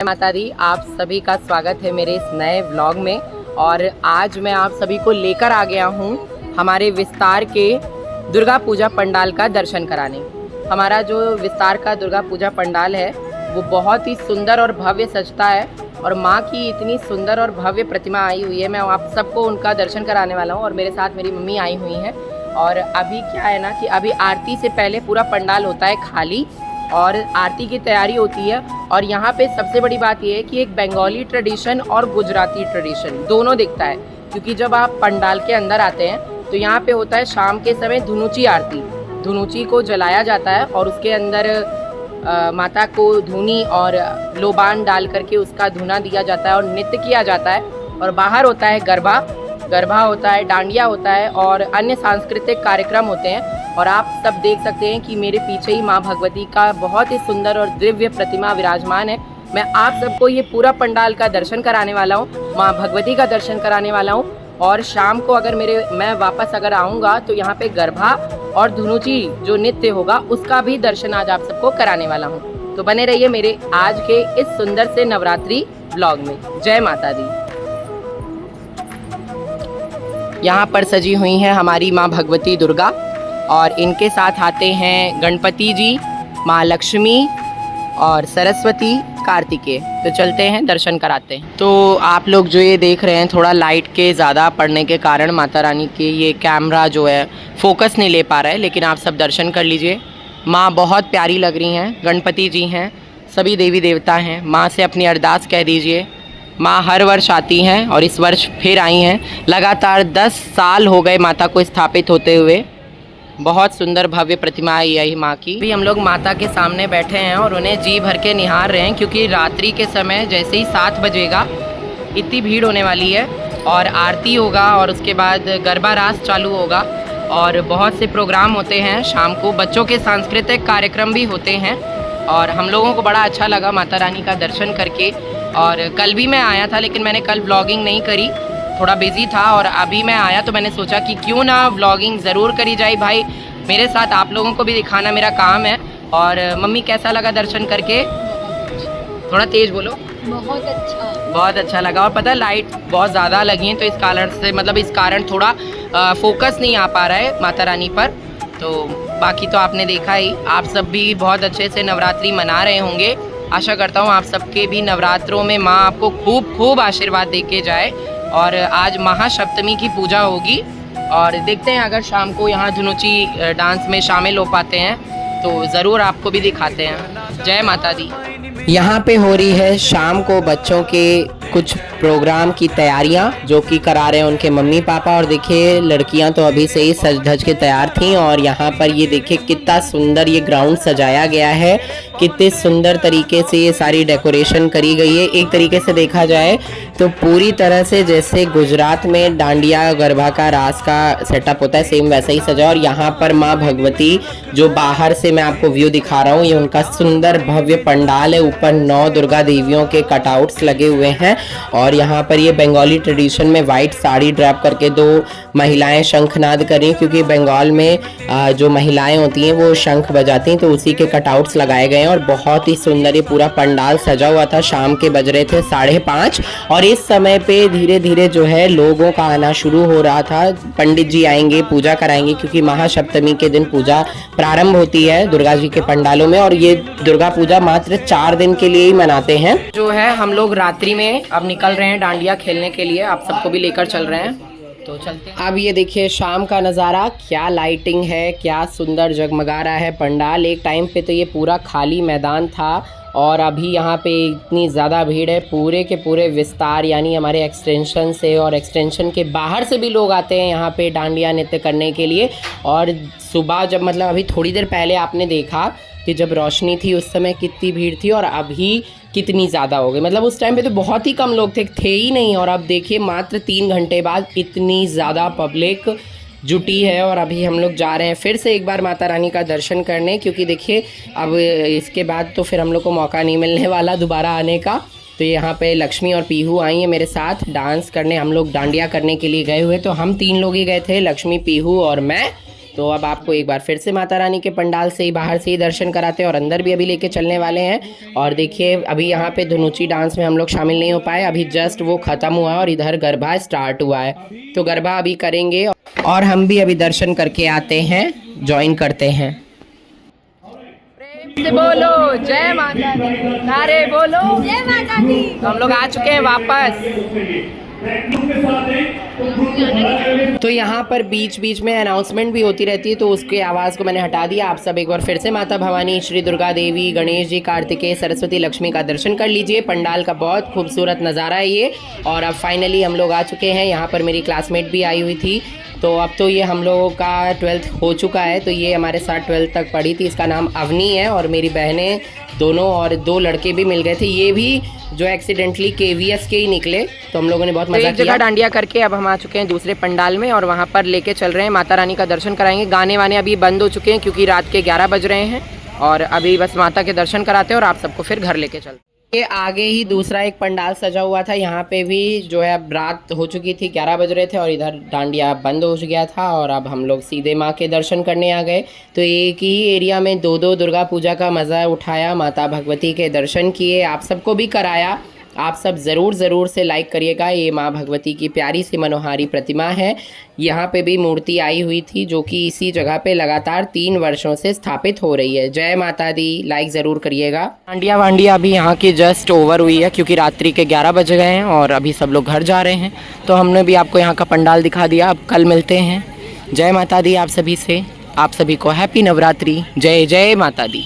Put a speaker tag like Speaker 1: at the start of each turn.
Speaker 1: माता दी, आप सभी का स्वागत है मेरे इस नए व्लॉग में। और आज मैं आप सभी को लेकर आ गया हूँ हमारे विस्तार के दुर्गा पूजा पंडाल का दर्शन कराने। हमारा जो विस्तार का दुर्गा पूजा पंडाल है वो बहुत ही सुंदर और भव्य सजता है और माँ की इतनी सुंदर और भव्य प्रतिमा आई हुई है। मैं आप सबको उनका दर्शन कराने वाला हूँ और मेरे साथ मेरी मम्मी आई हुई हैं। और अभी क्या है ना कि अभी आरती से पहले पूरा पंडाल होता है खाली और आरती की तैयारी होती है। और यहाँ पे सबसे बड़ी बात यह है कि एक बंगाली ट्रेडिशन और गुजराती ट्रेडिशन दोनों दिखता है, क्योंकि जब आप पंडाल के अंदर आते हैं तो यहाँ पे होता है शाम के समय धुनुची आरती। धुनुची को जलाया जाता है और उसके अंदर माता को धुनी और लोबान डाल करके उसका धुना दिया जाता है और नृत्य किया जाता है। और बाहर होता है गरबा होता है, डांडिया होता है और अन्य सांस्कृतिक कार्यक्रम होते हैं। और आप सब देख सकते हैं कि मेरे पीछे ही माँ भगवती का बहुत ही सुंदर और दिव्य प्रतिमा विराजमान है। मैं आप सबको ये पूरा पंडाल का दर्शन कराने वाला हूँ, माँ भगवती का दर्शन कराने वाला हूँ। और शाम को अगर मैं वापस अगर आऊँगा तो यहाँ पे गरबा और धुनुची जो नृत्य होगा उसका भी दर्शन आज आप सबको कराने वाला हूँ। तो बने रहिए मेरे आज के इस सुंदर से नवरात्रि व्लॉग में। जय माता दी। यहाँ पर सजी हुई हैं हमारी माँ भगवती दुर्गा और इनके साथ आते हैं गणपति जी, माँ लक्ष्मी और सरस्वती, कार्तिकेय। तो चलते हैं दर्शन कराते हैं। तो आप लोग जो ये देख रहे हैं, थोड़ा लाइट के ज़्यादा पड़ने के कारण माता रानी के ये कैमरा जो है फोकस नहीं ले पा रहा है, लेकिन आप सब दर्शन कर लीजिए। माँ बहुत प्यारी लग रही हैं, गणपति जी हैं, सभी देवी देवता हैं। माँ से अपनी अरदास कह दीजिए। माँ हर वर्ष आती हैं और इस वर्ष फिर आई हैं। लगातार 10 साल हो गए माता को स्थापित होते हुए। बहुत सुंदर भव्य प्रतिमा है यही माँ की। अभी हम लोग माता के सामने बैठे हैं और उन्हें जी भर के निहार रहे हैं, क्योंकि रात्रि के समय जैसे ही 7 बजेगा इतनी भीड़ होने वाली है और आरती होगा और उसके बाद गरबा रास चालू होगा और बहुत से प्रोग्राम होते हैं। शाम को बच्चों के सांस्कृतिक कार्यक्रम भी होते हैं और हम लोगों को बड़ा अच्छा लगा माता रानी का दर्शन करके। और कल भी मैं आया था, लेकिन मैंने कल व्लॉगिंग नहीं करी, थोड़ा बिजी था। और अभी मैं आया तो मैंने सोचा कि क्यों ना व्लॉगिंग ज़रूर करी जाए भाई, मेरे साथ आप लोगों को भी दिखाना मेरा काम है। और मम्मी कैसा लगा दर्शन करके? थोड़ा तेज़ बोलो। बहुत अच्छा लगा। और पता है लाइट बहुत ज़्यादा लगी हैं तो इस कारण थोड़ा फोकस नहीं आ पा रहा है माता रानी पर। तो बाकी तो आपने देखा ही, आप सब भी बहुत अच्छे से नवरात्रि मना रहे होंगे। आशा करता हूँ आप सबके भी नवरात्रों में माँ आपको खूब खूब आशीर्वाद दे के जाए। और आज महासप्तमी की पूजा होगी और देखते हैं अगर शाम को यहाँ धुनुची डांस में शामिल हो पाते हैं तो ज़रूर आपको भी दिखाते हैं। जय माता दी। यहाँ पे हो रही है शाम को बच्चों के कुछ प्रोग्राम की तैयारियाँ जो कि करा रहे हैं उनके मम्मी पापा। और देखिए लड़कियाँ तो अभी से ही सज धज के तैयार थीं। और यहाँ पर ये देखिए कितना सुंदर ये ग्राउंड सजाया गया है, कितने सुंदर तरीके से ये सारी डेकोरेशन करी गई है। एक तरीके से देखा जाए तो पूरी तरह से जैसे गुजरात में डांडिया गरबा का रास का सेटअप होता है सेम वैसा ही सजा। और यहाँ पर माँ भगवती जो बाहर से मैं आपको व्यू दिखा रहा हूँ, ये उनका सुंदर भव्य पंडाल है। ऊपर 9 दुर्गा देवियों के कटआउट्स लगे हुए हैं और यहाँ पर ये बंगाली ट्रेडिशन में वाइट साड़ी ड्रैप करके 2 महिलाएं शंखनाद कर रही, क्योंकि बंगाल में जो महिलाएं होती हैं वो शंख बजाती हैं, तो उसी के कटआउट्स लगाए गए हैं। और बहुत ही सुंदर ये पूरा पंडाल सजा हुआ था। शाम के बज रहे थे 5:30 और इस समय पे धीरे धीरे जो है लोगों का आना शुरू हो रहा था। पंडित जी आएंगे, पूजा कराएंगे, क्योंकि महासप्तमी के दिन पूजा प्रारंभ होती है दुर्गा जी के पंडालों में। और ये दुर्गा पूजा मात्र 4 दिन के लिए ही मनाते हैं। जो है हम लोग रात्रि में अब निकल रहे हैं डांडिया खेलने के लिए, आप सबको भी लेकर चल रहे हैं। तो चलते हैं। अब ये देखिए शाम का नज़ारा, क्या लाइटिंग है, क्या सुंदर जगमगा रहा है पंडाल। एक टाइम पे तो ये पूरा खाली मैदान था और अभी यहाँ पे इतनी ज़्यादा भीड़ है। पूरे के पूरे विस्तार यानी हमारे एक्सटेंशन से और एक्सटेंशन के बाहर से भी लोग आते हैं यहाँ पे डांडिया नृत्य करने के लिए। और सुबह जब अभी थोड़ी देर पहले आपने देखा कि जब रोशनी थी उस समय कितनी भीड़ थी और अभी कितनी ज़्यादा हो गई। उस टाइम पे तो बहुत ही कम लोग थे ही नहीं। और अब देखिए मात्र 3 घंटे बाद इतनी ज़्यादा पब्लिक जुटी है। और अभी हम लोग जा रहे हैं फिर से एक बार माता रानी का दर्शन करने, क्योंकि देखिए अब इसके बाद तो फिर हम लोग को मौका नहीं मिलने वाला दोबारा आने का। तो यहाँ पे लक्ष्मी और पीहू आई हैं मेरे साथ डांस करने। हम लोग डांडिया करने के लिए गए हुए, तो हम 3 लोग ही गए थे, लक्ष्मी, पीहू और मैं। तो अब आपको एक बार फिर से माता रानी के पंडाल से ही बाहर से ही दर्शन कराते हैं और अंदर भी अभी लेके चलने वाले हैं। और देखिए अभी यहाँ पे धुनुची डांस में हम लोग शामिल नहीं हो पाए, अभी जस्ट वो ख़त्म हुआ और इधर गरबा स्टार्ट हुआ है, तो गरबा अभी करेंगे और हम भी अभी दर्शन करके आते हैं, ज्वाइन करते हैं। प्रेम से बोलो जय माता दी, नारे बोलो जय माता दी। तो हम लोग आ चुके हैं वापस। तो यहाँ पर बीच बीच में अनाउंसमेंट भी होती रहती है, तो उसके आवाज़ को मैंने हटा दिया। आप सब एक बार फिर से माता भवानी, श्री दुर्गा देवी, गणेश जी, कार्तिकेय, सरस्वती, लक्ष्मी का दर्शन कर लीजिए। पंडाल का बहुत खूबसूरत नज़ारा है ये। और अब फाइनली हम लोग आ चुके हैं। यहाँ पर मेरी क्लासमेट भी आई हुई थी, तो अब तो ये हम लोगों का 12th हो चुका है, तो ये हमारे साथ 12th तक पढ़ी थी। इसका नाम अवनी है और मेरी बहनें दोनों और 2 लड़के भी मिल गए थे, ये भी जो एक्सीडेंटली KVS के ही निकले, तो हम लोगों ने बहुत मजा किया। एक जगह डांडिया करके अब हम आ चुके हैं दूसरे पंडाल में और वहाँ पर लेके चल रहे हैं, माता रानी का दर्शन कराएंगे। गाने वाने अभी बंद हो चुके हैं क्योंकि रात के 11 बज रहे हैं और अभी बस माता के दर्शन कराते हैं और आप सबको फिर घर लेके चलते हैं। ये आगे ही दूसरा एक पंडाल सजा हुआ था, यहाँ पे भी जो है अब रात हो चुकी थी, 11 बज रहे थे और इधर डांडिया बंद हो गया था और अब हम लोग सीधे माँ के दर्शन करने आ गए। तो एक ही एरिया में 2 दुर्गा पूजा का मज़ा उठाया, माता भगवती के दर्शन किए, आप सबको भी कराया। आप सब ज़रूर से लाइक करिएगा। ये माँ भगवती की प्यारी सी मनोहारी प्रतिमा है। यहाँ पे भी मूर्ति आई हुई थी जो कि इसी जगह पे लगातार 3 वर्षों से स्थापित हो रही है। जय माता दी, लाइक ज़रूर करिएगा। डांडिया वांडिया अभी यहाँ की जस्ट ओवर हुई है क्योंकि रात्रि के 11 बज गए हैं और अभी सब लोग घर जा रहे हैं, तो हमने भी आपको यहाँ का पंडाल दिखा दिया। अब कल मिलते हैं। जय माता दी आप सभी से, आप सभी को हैप्पी नवरात्रि। जय जय माता दी।